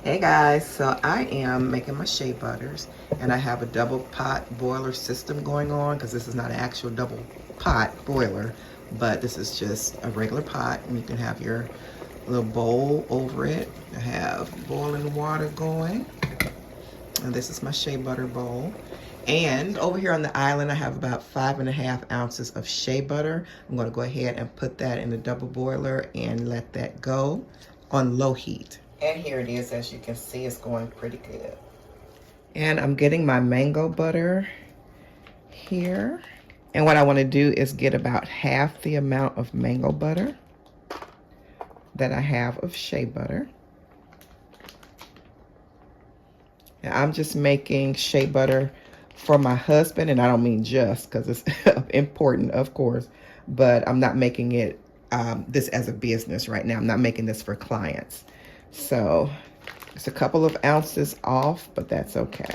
Hey guys, so I am making my shea butters and I have a double pot boiler system going on because this is not an actual double pot boiler, but this is just a regular pot and you can have your little bowl over it. I have boiling water going and this is my shea butter bowl. And over here on the island, I have about 5.5 ounces of shea butter. I'm going to go ahead and put that in the double boiler and let that go on low heat. And here it is, as you can see, it's going pretty good. And I'm getting my mango butter here. And what I want to do is get about half the amount of mango butter that I have of shea butter. And I'm just making shea butter for my husband, and I don't mean just because it's important, of course, but I'm not making it this as a business right now. I'm not making this for clients. So it's a couple of ounces off, but that's okay.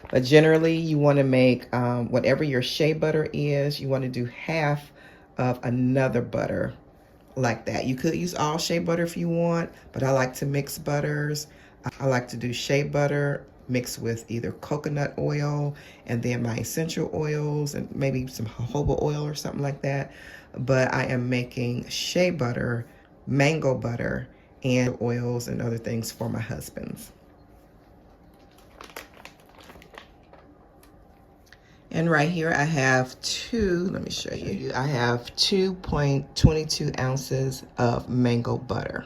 But generally, you want to make whatever your shea butter is, you want to do half of another butter like that. You could use all shea butter if you want, but I like to mix butters. I like to do shea butter mixed with either coconut oil and then my essential oils and maybe some jojoba oil or something like that. But I am making shea butter, mango butter, and oils and other things for my husband's. And right here I have let me show you. I have 2.22 ounces of mango butter.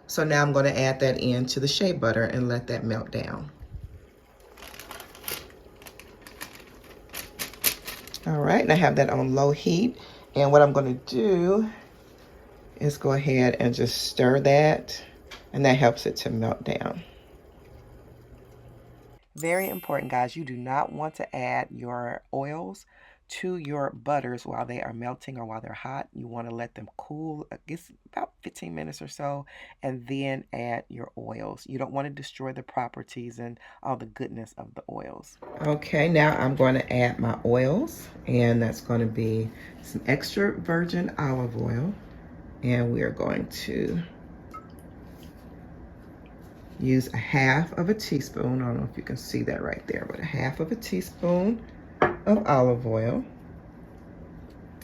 So now I'm going to add that into the shea butter and let that melt down. All right, and I have that on low heat. And what I'm going to do is go ahead and just stir that, and that helps it to melt down. Very important, guys. You do not want to add your oils to your butters while they are melting or while they're hot. You want to let them cool, I guess about 15 minutes or so, and then add your oils. You don't want to destroy the properties and all the goodness of the oils. Okay, now I'm going to add my oils, and that's going to be some extra virgin olive oil, and we are going to use a half of a teaspoon. I don't know if you can see that right there, but a half of a teaspoon of olive oil.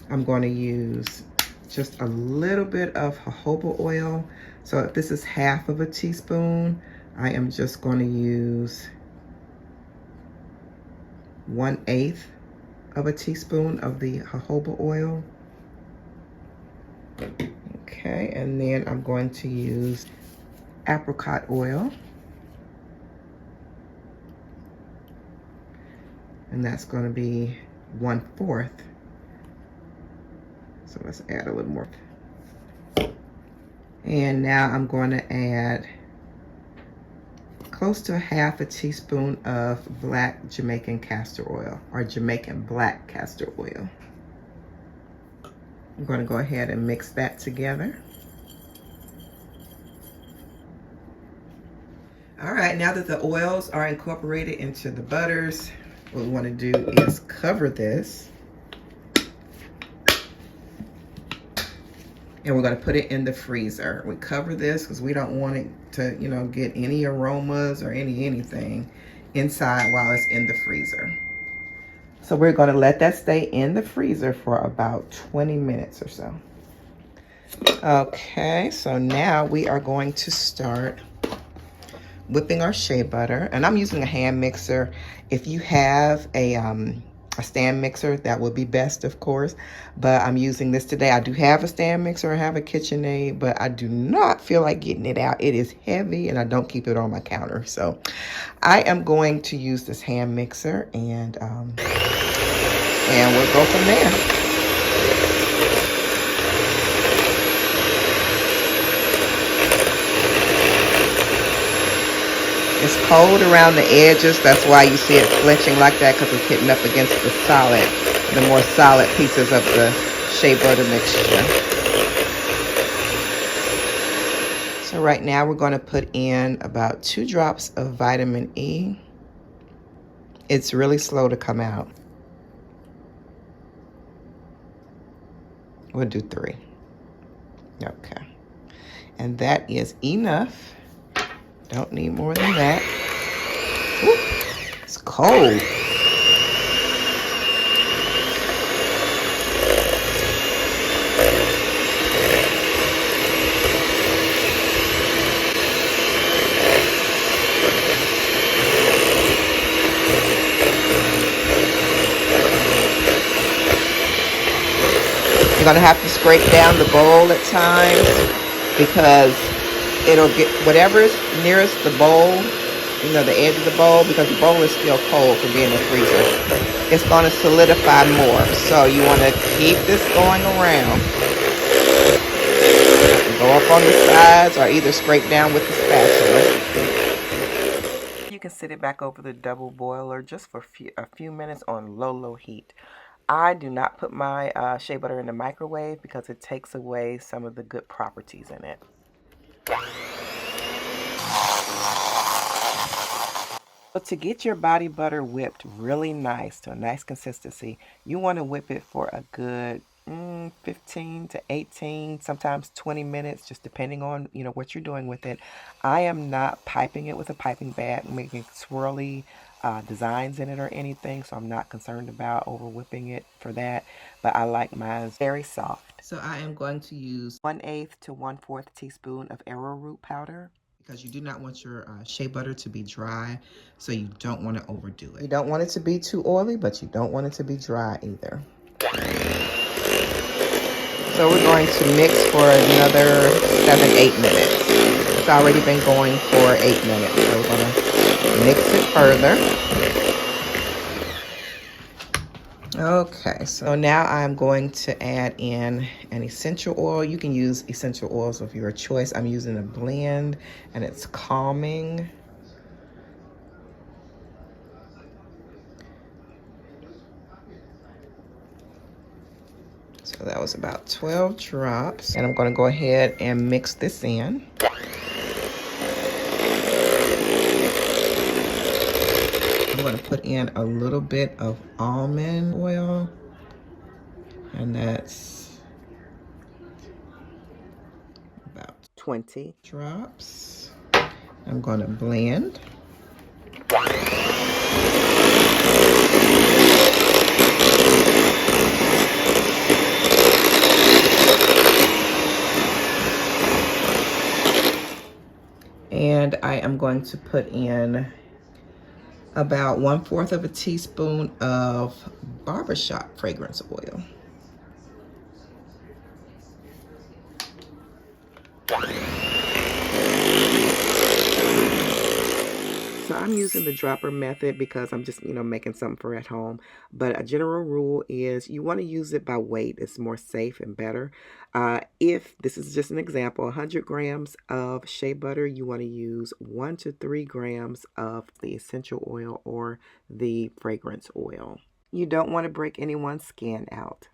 I'm going to use just a little bit of jojoba oil. So if this is half of a teaspoon, I am just going to use 1/8 of a teaspoon of the jojoba oil. Okay, and then I'm going to use apricot oil, and that's going to be 1/4. So let's add a little more. And now I'm going to add close to half a teaspoon of black Jamaican castor oil, or Jamaican black castor oil. I'm going to go ahead and mix that together. All right, now that the oils are incorporated into the butters, what we want to do is cover this. And we're going to put it in the freezer. We cover this because we don't want it to, get any aromas or anything inside while it's in the freezer. So we're going to let that stay in the freezer for about 20 minutes or so. Okay, so now we are going to start whipping our shea butter, and I'm using a hand mixer. If you have a stand mixer, that would be best, of course, but I'm using this today. I do have a stand mixer, I have a KitchenAid, but I do not feel like getting it out. It is heavy and I don't keep it on my counter, so I am going to use this hand mixer, and we'll go from there. It's cold around the edges. That's why you see it flinching like that, because it's hitting up against the more solid pieces of the shea butter mixture. So right now we're going to put in about 2 drops of vitamin E. It's really slow to come out. We'll do 3. Okay. And that is enough. Don't need more than that. Ooh, it's cold. You're gonna have to scrape down the bowl at times because it'll get whatever's nearest the bowl, you know, the edge of the bowl, because the bowl is still cold from being in the freezer. It's gonna solidify more. So you wanna keep this going around. Go up on the sides or either scrape down with the spatula. You can sit it back over the double boiler just for a few minutes on low heat. I do not put my shea butter in the microwave because it takes away some of the good properties in it. But to get your body butter whipped really nice to a nice consistency, you want to whip it for a good 15 to 18, sometimes 20 minutes, just depending on, you know, what you're doing with it. I am not piping it with a piping bag, making swirly designs in it or anything, so I'm not concerned about over whipping it for that, but I like mine very soft. So I am going to use 1/8 to 1/4 teaspoon of arrowroot powder, because you do not want your shea butter to be dry, so you don't want to overdo it. You don't want it to be too oily, but you don't want it to be dry either. So we're going to mix for another 7-8 minutes. It's already been going for 8 minutes, so we're going to mix it further. Okay, so now I'm going to add in an essential oil. You can use essential oils of your choice. I'm using a blend, and it's calming. So that was about 12 drops. And I'm going to go ahead and mix this in. I'm going to put in a little bit of almond oil. And that's about 20 drops. I'm going to blend. And I am going to put in about 1/4 of a teaspoon of barbershop fragrance oil. So I'm using the dropper method because I'm just, you know, making something for at home. But a general rule is you want to use it by weight. It's more safe and better. If this is just an example, 100 grams of shea butter, you want to use 1 to 3 grams of the essential oil or the fragrance oil. You don't want to break anyone's skin out.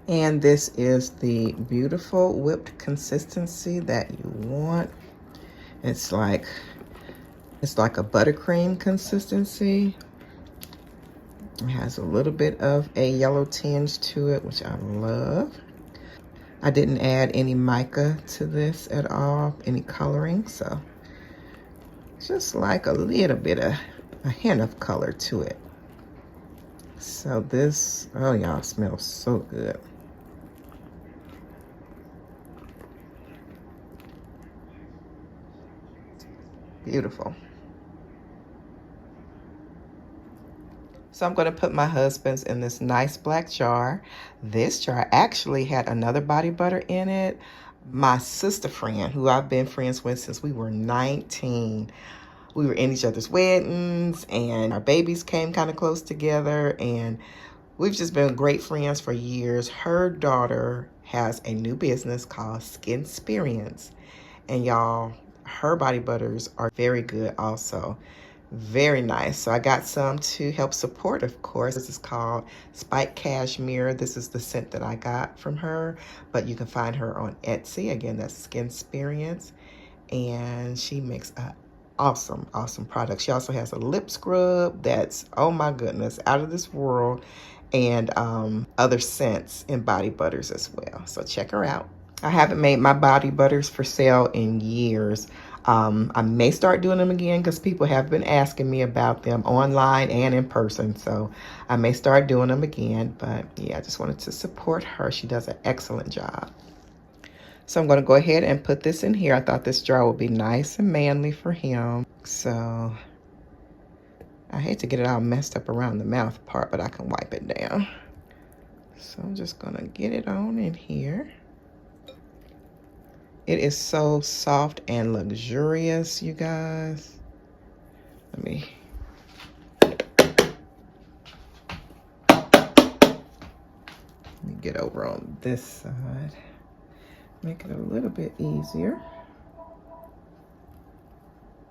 And this is the beautiful whipped consistency that you want. It's like a buttercream consistency. It has a little bit of a yellow tinge to it, which I love. I didn't add any mica to this at all, any coloring, so just like a little bit of a hint of color to it. So this, oh y'all, smells so good. Beautiful. So I'm going to put my husband's in this nice black jar. This jar actually had another body butter in it. My sister friend, who I've been friends with since we were 19. We were in each other's weddings, and our babies came kind of close together, and we've just been great friends for years. Her daughter has a new business called Skin Experience, and y'all, her body butters are very good also. Very nice. So I got some to help support, of course. This is called Spike Cashmere. This is the scent that I got from her, but you can find her on Etsy. Again, that's Skin Experience, and she makes a awesome product. She also has a lip scrub that's, oh my goodness, out of this world, and other scents and body butters as well. So check her out. I haven't made my body butters for sale in years. I may start doing them again because people have been asking me about them online and in person. So I may start doing them again. But yeah, I just wanted to support her. She does an excellent job. So I'm going to go ahead and put this in here. I thought this jar would be nice and manly for him. So I hate to get it all messed up around the mouth part, but I can wipe it down. So I'm just going to get it on in here. It is so soft and luxurious, you guys. Let me get over on this side. Make it a little bit easier.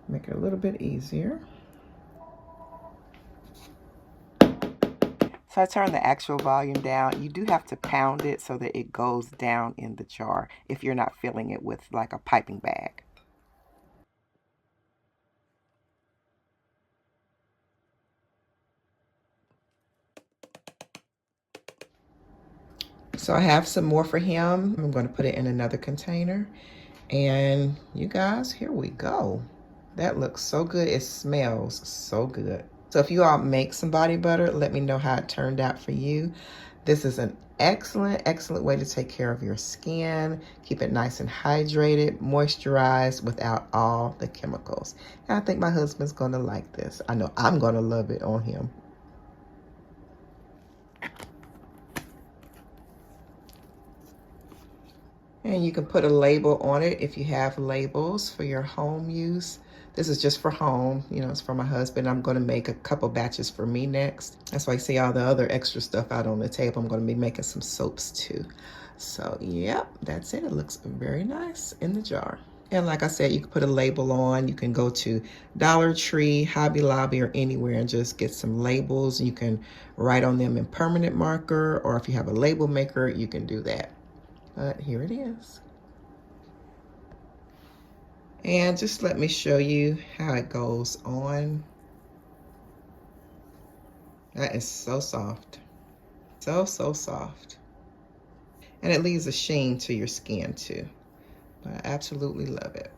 Make it a little bit easier. So I turn the actual volume down. You do have to pound it so that it goes down in the jar if you're not filling it with like a piping bag. So I have some more for him. I'm going to put it in another container. And you guys, here we go. That looks so good. It smells so good. So if you all make some body butter, let me know how it turned out for you. This is an excellent, excellent way to take care of your skin. Keep it nice and hydrated, moisturized without all the chemicals. And I think my husband's gonna like this. I know I'm gonna love it on him. And you can put a label on it if you have labels for your home use. This is just for home, you know, it's for my husband. I'm gonna make a couple batches for me next. That's why you see all the other extra stuff out on the table. I'm gonna be making some soaps too. So yep, that's it. It looks very nice in the jar. And like I said, you can put a label on. You can go to Dollar Tree, Hobby Lobby, or anywhere and just get some labels. You can write on them in permanent marker, or if you have a label maker, you can do that. But here it is. And just let me show you how it goes on. That is so soft. So, so soft. And it leaves a sheen to your skin too. But I absolutely love it.